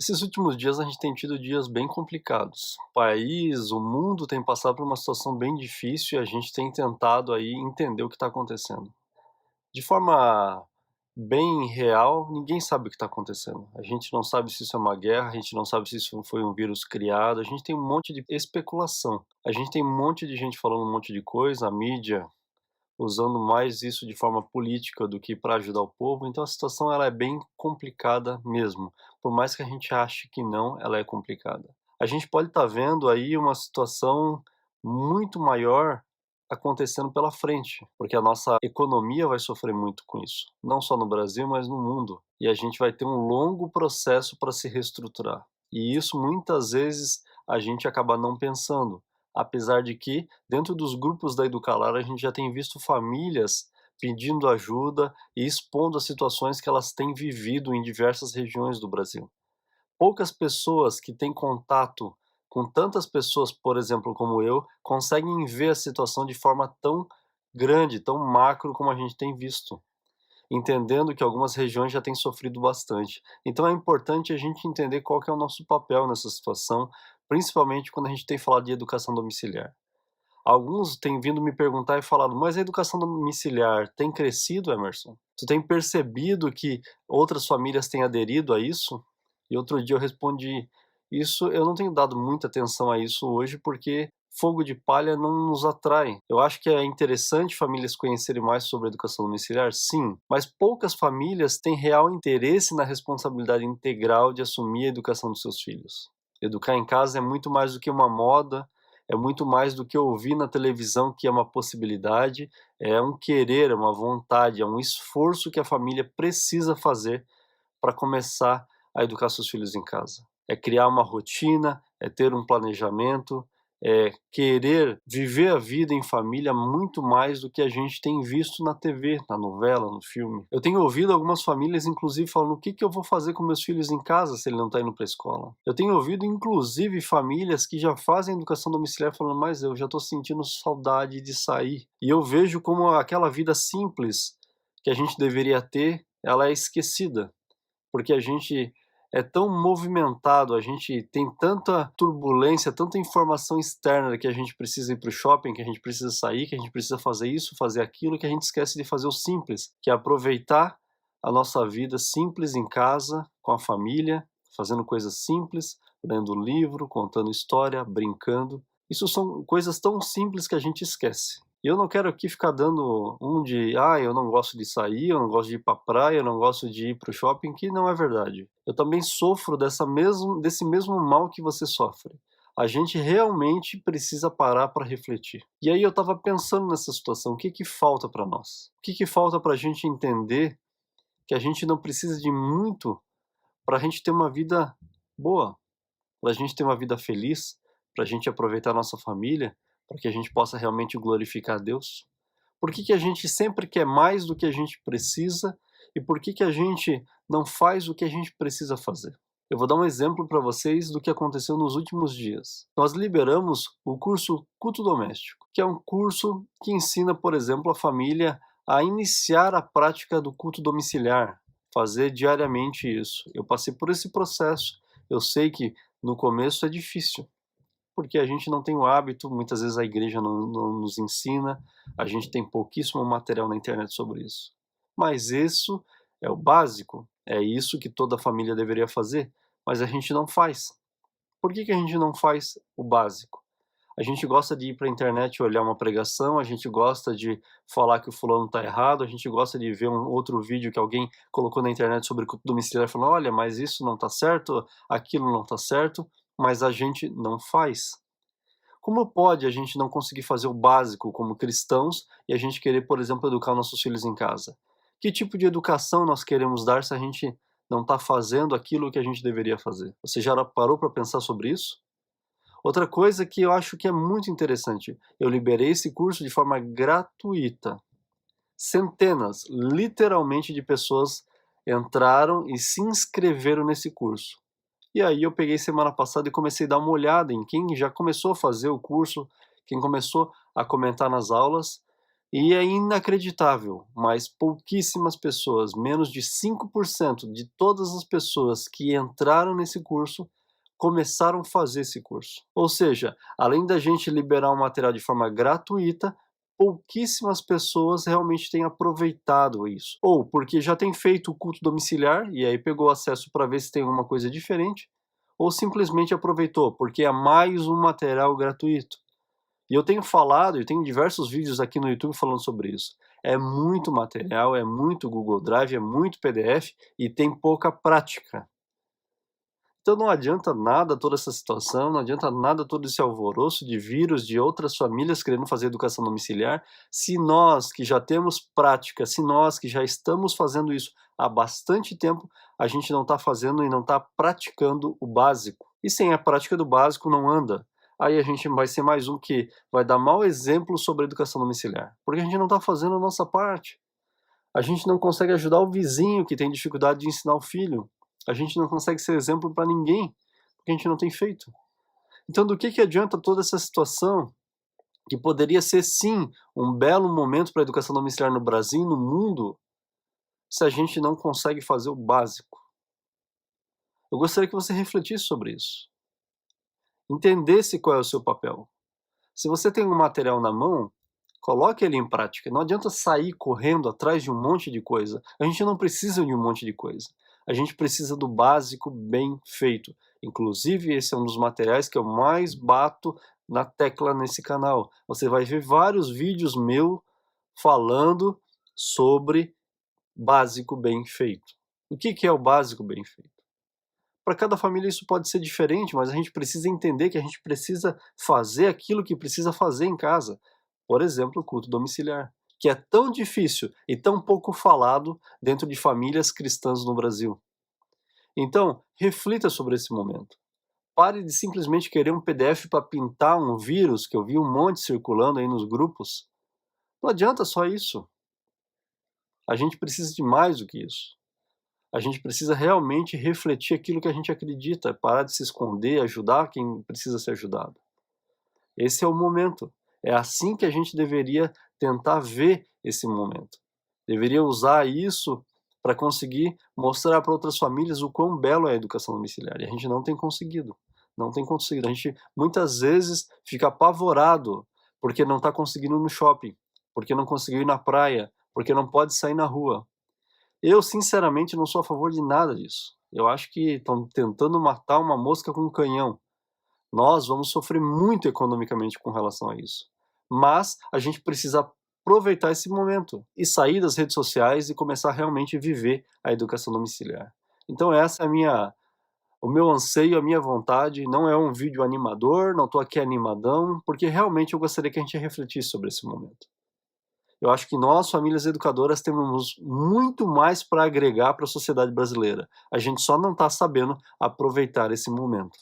Esses últimos dias a gente tem tido dias bem complicados. O país, o mundo tem passado por uma situação bem difícil e a gente tem tentado aí entender o que está acontecendo. De forma bem real, ninguém sabe o que está acontecendo. A gente não sabe se isso é uma guerra, a gente não sabe se isso foi um vírus criado, a gente tem um monte de especulação. A gente tem um monte de gente falando um monte de coisa, a mídia usando mais isso de forma política do que para ajudar o povo, então a situação ela é bem complicada mesmo, por mais que a gente ache que não, ela é complicada. A gente pode estar vendo aí uma situação muito maior acontecendo pela frente, porque a nossa economia vai sofrer muito com isso, não só no Brasil, mas no mundo. E a gente vai ter um longo processo para se reestruturar. E isso muitas vezes a gente acaba não pensando. Apesar de que, dentro dos grupos da Educalar, a gente já tem visto famílias pedindo ajuda e expondo as situações que elas têm vivido em diversas regiões do Brasil. Poucas pessoas que têm contato com tantas pessoas, por exemplo, como eu, conseguem ver a situação de forma tão grande, tão macro como a gente tem visto, entendendo que algumas regiões já têm sofrido bastante. Então é importante a gente entender qual que é o nosso papel nessa situação, principalmente quando a gente tem falado de educação domiciliar. Alguns têm vindo me perguntar e falado: "Mas a educação domiciliar tem crescido, Emerson? Tu tem percebido que outras famílias têm aderido a isso?" E outro dia eu respondi: "Isso eu não tenho dado muita atenção a isso hoje, porque fogo de palha não nos atrai. Eu acho que é interessante famílias conhecerem mais sobre a educação domiciliar, sim, mas poucas famílias têm real interesse na responsabilidade integral de assumir a educação dos seus filhos. Educar em casa é muito mais do que uma moda, é muito mais do que ouvir na televisão que é uma possibilidade, é um querer, é uma vontade, é um esforço que a família precisa fazer para começar a educar seus filhos em casa. É criar uma rotina, é ter um planejamento, é querer viver a vida em família muito mais do que a gente tem visto na TV, na novela, no filme. Eu tenho ouvido algumas famílias, inclusive, falando: o que que eu vou fazer com meus filhos em casa se ele não está indo para a escola? Eu tenho ouvido, inclusive, famílias que já fazem educação domiciliar falando: mas eu já estou sentindo saudade de sair. E eu vejo como aquela vida simples que a gente deveria ter, ela é esquecida porque a gente é tão movimentado, a gente tem tanta turbulência, tanta informação externa que a gente precisa ir para o shopping, que a gente precisa sair, que a gente precisa fazer isso, fazer aquilo, que a gente esquece de fazer o simples, que é aproveitar a nossa vida simples em casa, com a família, fazendo coisas simples, lendo livro, contando história, brincando. Isso são coisas tão simples que a gente esquece. E eu não quero aqui ficar dando um de: "Ah, eu não gosto de sair, eu não gosto de ir pra praia, eu não gosto de ir para o shopping", que não é verdade. Eu também sofro desse mesmo mal que você sofre. A gente realmente precisa parar para refletir. E aí eu estava pensando nessa situação, o que que falta para nós? O que que falta para a gente entender que a gente não precisa de muito para a gente ter uma vida boa, para a gente ter uma vida feliz, para a gente aproveitar a nossa família, para que a gente possa realmente glorificar a Deus? Por que que a gente sempre quer mais do que a gente precisa e por que que a gente não faz o que a gente precisa fazer? Eu vou dar um exemplo para vocês do que aconteceu nos últimos dias. Nós liberamos o curso Culto Doméstico, que é um curso que ensina, por exemplo, a família a iniciar a prática do culto domiciliar, fazer diariamente isso. Eu passei por esse processo. Eu sei que no começo é difícil, porque a gente não tem o hábito, muitas vezes a igreja não nos ensina, a gente tem pouquíssimo material na internet sobre isso. Mas isso é o básico, é isso que toda família deveria fazer, mas a gente não faz. Por que que a gente não faz o básico? A gente gosta de ir para a internet e olhar uma pregação, a gente gosta de falar que o fulano está errado, a gente gosta de ver um outro vídeo que alguém colocou na internet sobre culto domiciliar falando: olha, mas isso não está certo, aquilo não está certo, mas a gente não faz. Como pode a gente não conseguir fazer o básico como cristãos e a gente querer, por exemplo, educar nossos filhos em casa? Que tipo de educação nós queremos dar se a gente não está fazendo aquilo que a gente deveria fazer? Você já parou para pensar sobre isso? Outra coisa que eu acho que é muito interessante, eu liberei esse curso de forma gratuita. Centenas, literalmente, de pessoas entraram e se inscreveram nesse curso. E aí eu peguei semana passada e comecei a dar uma olhada em quem já começou a fazer o curso, quem começou a comentar nas aulas, E é inacreditável, mas pouquíssimas pessoas, menos de 5% de todas as pessoas que entraram nesse curso, começaram a fazer esse curso. Ou seja, além da gente liberar o material de forma gratuita, pouquíssimas pessoas realmente têm aproveitado isso. Ou porque já tem feito o culto domiciliar e aí pegou acesso para ver se tem alguma coisa diferente, ou simplesmente aproveitou porque é mais um material gratuito. E eu tenho falado, e tenho diversos vídeos aqui no YouTube falando sobre isso. É muito material, é muito Google Drive, é muito PDF e tem pouca prática. Então não adianta nada toda essa situação, não adianta nada todo esse alvoroço de vírus, de outras famílias querendo fazer educação domiciliar, se nós que já temos prática, se nós que já estamos fazendo isso há bastante tempo, a gente não está fazendo e não está praticando o básico. E sem a prática do básico não anda. Aí a gente vai ser mais um que vai dar mau exemplo sobre educação domiciliar, porque a gente não está fazendo a nossa parte. A gente não consegue ajudar o vizinho que tem dificuldade de ensinar o filho. A gente não consegue ser exemplo para ninguém, porque a gente não tem feito. Então, do que adianta toda essa situação, que poderia ser sim um belo momento para a educação domiciliar no Brasil e no mundo, se a gente não consegue fazer o básico? Eu gostaria que você refletisse sobre isso, entendesse qual é o seu papel. Se você tem um material na mão, coloque ele em prática. Não adianta sair correndo atrás de um monte de coisa. A gente não precisa de um monte de coisa. A gente precisa do básico bem feito. Inclusive, esse é um dos materiais que eu mais bato na tecla nesse canal. Você vai ver vários vídeos meus falando sobre básico bem feito. O que é o básico bem feito? Para cada família isso pode ser diferente, mas a gente precisa entender que a gente precisa fazer aquilo que precisa fazer em casa. Por exemplo, o culto domiciliar, que é tão difícil e tão pouco falado dentro de famílias cristãs no Brasil. Então, reflita sobre esse momento. Pare de simplesmente querer um PDF para pintar um vírus, que eu vi um monte circulando aí nos grupos. Não adianta só isso. A gente precisa de mais do que isso. A gente precisa realmente refletir aquilo que a gente acredita, parar de se esconder, ajudar quem precisa ser ajudado. Esse é o momento. É assim que a gente deveria tentar ver esse momento. Deveria usar isso para conseguir mostrar para outras famílias o quão belo é a educação domiciliar. E a gente não tem conseguido. Não tem conseguido. A gente muitas vezes fica apavorado porque não está conseguindo ir no shopping, porque não conseguiu ir na praia, porque não pode sair na rua. Eu, sinceramente, não sou a favor de nada disso. Eu acho que estão tentando matar uma mosca com um canhão. Nós vamos sofrer muito economicamente com relação a isso. Mas a gente precisa aproveitar esse momento e sair das redes sociais e começar realmente a viver a educação domiciliar. Então essa é o meu anseio, a minha vontade. Não é um vídeo animador, não estou aqui animadão, porque realmente eu gostaria que a gente refletisse sobre esse momento. Eu acho que nós, famílias educadoras, temos muito mais para agregar para a sociedade brasileira. A gente só não está sabendo aproveitar esse momento.